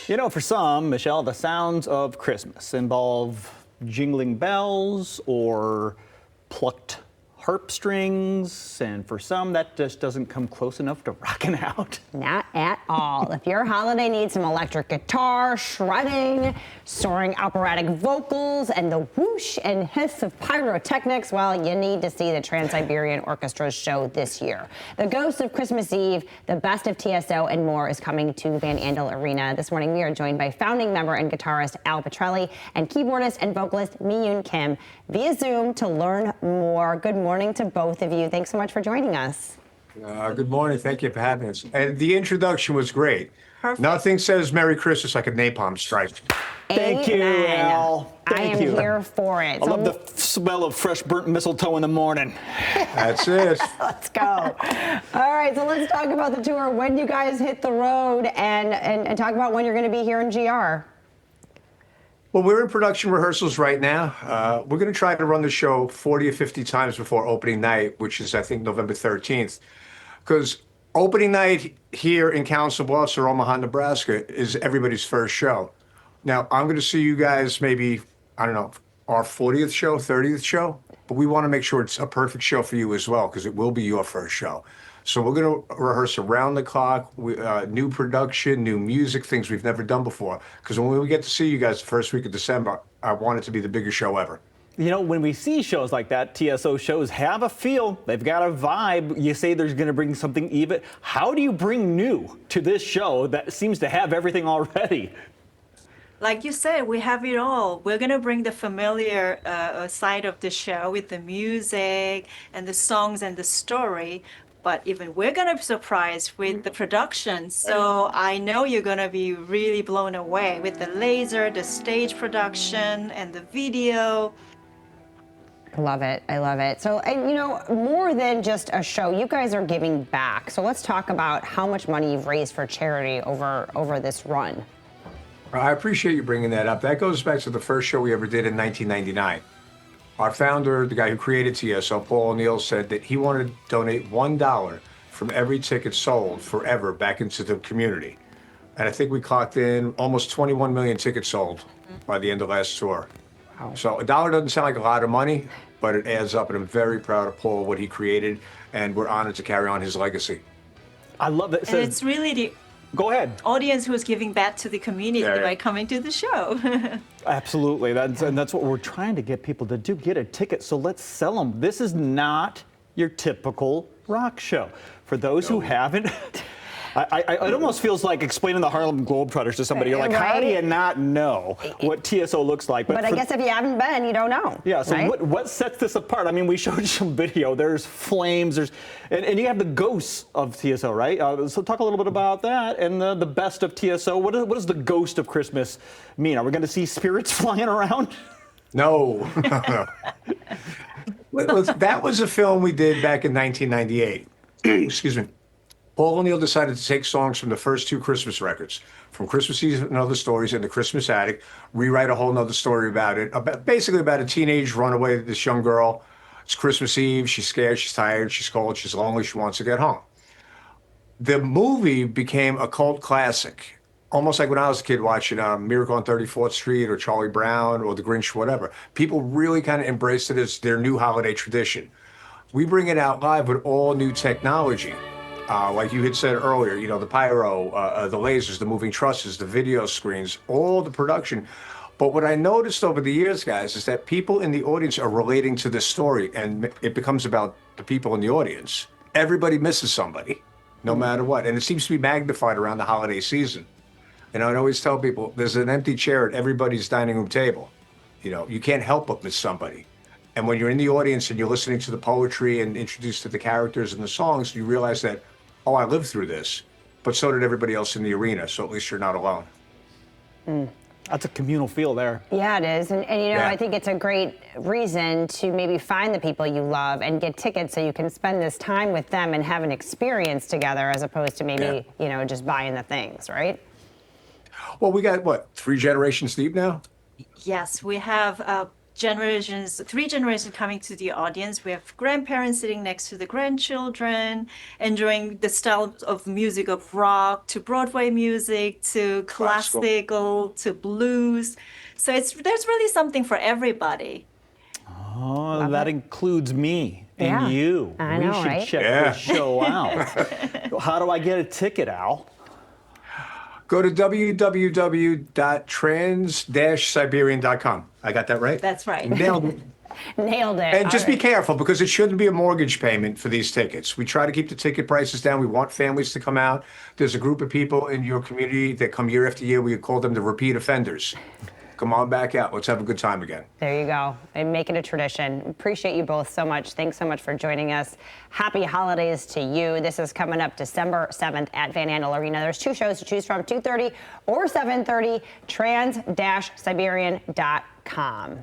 You know, for some, Michelle, the sounds of Christmas involve jingling bells or plucked harp strings, and for some, that just doesn't come close enough to rocking out. Not at all. If your holiday needs some electric guitar, shredding, soaring operatic vocals, and the whoosh and hiss of pyrotechnics, well, you need to see the Trans-Siberian Orchestra's show this year. The Ghost of Christmas Eve, the best of TSO, and more is coming to Van Andel Arena. This morning, we are joined by founding member and guitarist Al Petrelli and keyboardist and vocalist Mi-Yoon Kim via Zoom to learn more. Good morning to both of you. Thanks so much for joining us. Good morning. Thank you for having us. And the introduction was great. Perfect. Nothing says Merry Christmas like a napalm strike. Thank you, Al. Thank you. I am here for it. I love the smell of fresh burnt mistletoe in the morning. That's it. Let's go. All right, so let's talk about the tour. When you guys hit the road and talk about when you're going to be here in GR. Well, we're in production rehearsals right now. We're going to try to run the show 40 or 50 times before opening night, which is, I think, November 13th. Because opening night here in Council Bluffs or Omaha, Nebraska is everybody's first show. Now, I'm going to see you guys maybe, I don't know, our 40th show, 30th show. But we want to make sure it's a perfect show for you as well, because it will be your first show. So we're going to rehearse around the clock, new production, new music, things we've never done before. Because when we get to see you guys the first week of December, I want it to be the biggest show ever. You know, when we see shows like that, TSO shows have a feel. They've got a vibe. You say there's going to bring something even. How do you bring new to this show that seems to have everything already? Like you said, we have it all. We're going to bring the familiar side of the show with the music and the songs and the story. But even we're going to be surprised with the production. So I know you're going to be really blown away with the laser, the stage production, and the video. Love it. I love it. So, and you know, more than just a show, you guys are giving back. So let's talk about how much money you've raised for charity over this run. I appreciate you bringing that up. That goes back to the first show we ever did in 1999. Our founder, the guy who created TSO, Paul O'Neill, said that he wanted to donate $1 from every ticket sold forever back into the community. And I think we clocked in almost 21 million tickets sold by the end of last tour. Wow. So $1 doesn't sound like a lot of money, but it adds up, and I'm very proud of Paul, what he created, and we're honored to carry on his legacy. I love that. And it's really the Go ahead. audience who is giving back to the community by coming to the show. Absolutely. And that's what we're trying to get people to do, get a ticket. So let's sell them. This is not your typical rock show. For those who haven't, it almost feels like explaining the Harlem Globetrotters to somebody. You're like, how do you not know what TSO looks like? But I guess if you haven't been, you don't know. Yeah, so what sets this apart? I mean, we showed you some video. There's flames, and you have the ghosts of TSO, right? So talk a little bit about that and the best of TSO. What does the ghost of Christmas mean? Are we going to see spirits flying around? No. That was a film we did back in 1998. Excuse me. Paul O'Neill decided to take songs from the first two Christmas records, from Christmas Eve and Other Stories and The Christmas Attic, rewrite a whole nother story about it, basically about a teenage runaway, this young girl. It's Christmas Eve, she's scared, she's tired, she's cold, she's lonely, she wants to get home. The movie became a cult classic, almost like when I was a kid watching Miracle on 34th Street or Charlie Brown or The Grinch, whatever. People really kind of embraced it as their new holiday tradition. We bring it out live with all new technology. Like you had said earlier, you know, the pyro, the lasers, the moving trusses, the video screens, all the production. But what I noticed over the years, guys, is that people in the audience are relating to this story, and it becomes about the people in the audience. Everybody misses somebody, no matter what. And it seems to be magnified around the holiday season. And I always tell people, there's an empty chair at everybody's dining room table. You know, you can't help but miss somebody. And when you're in the audience and you're listening to the poetry and introduced to the characters and the songs, you realize that, oh, I lived through this, but so did everybody else in the arena, so at least you're not alone. That's a communal feel there. Yeah, it is. And you know, I think it's a great reason to maybe find the people you love and get tickets so you can spend this time with them and have an experience together as opposed to maybe, you know, just buying the things, right? Well, we got, what, 3 generations deep now? Yes, we have three generations coming to the audience. We have grandparents sitting next to the grandchildren, enjoying the style of music of rock to Broadway music to classical to blues. So there's really something for everybody. Oh, that includes me and Yeah, you. I We know, should right? check this show out. How do I get a ticket, Al? Go to www.trans-siberian.com. I got that right? That's right. Nailed it. Nailed it. And just All be careful because it shouldn't be a mortgage payment for these tickets. We try to keep the ticket prices down. We want families to come out. There's a group of people in your community that come year after year. We call them the repeat offenders. Come on back out. Let's have a good time again. There you go. And make it a tradition. Appreciate you both so much. Thanks so much for joining us. Happy holidays to you. This is coming up December 7th at Van Andel Arena. There's 2 shows to choose from, 2:30 or 7:30, trans-siberian.com.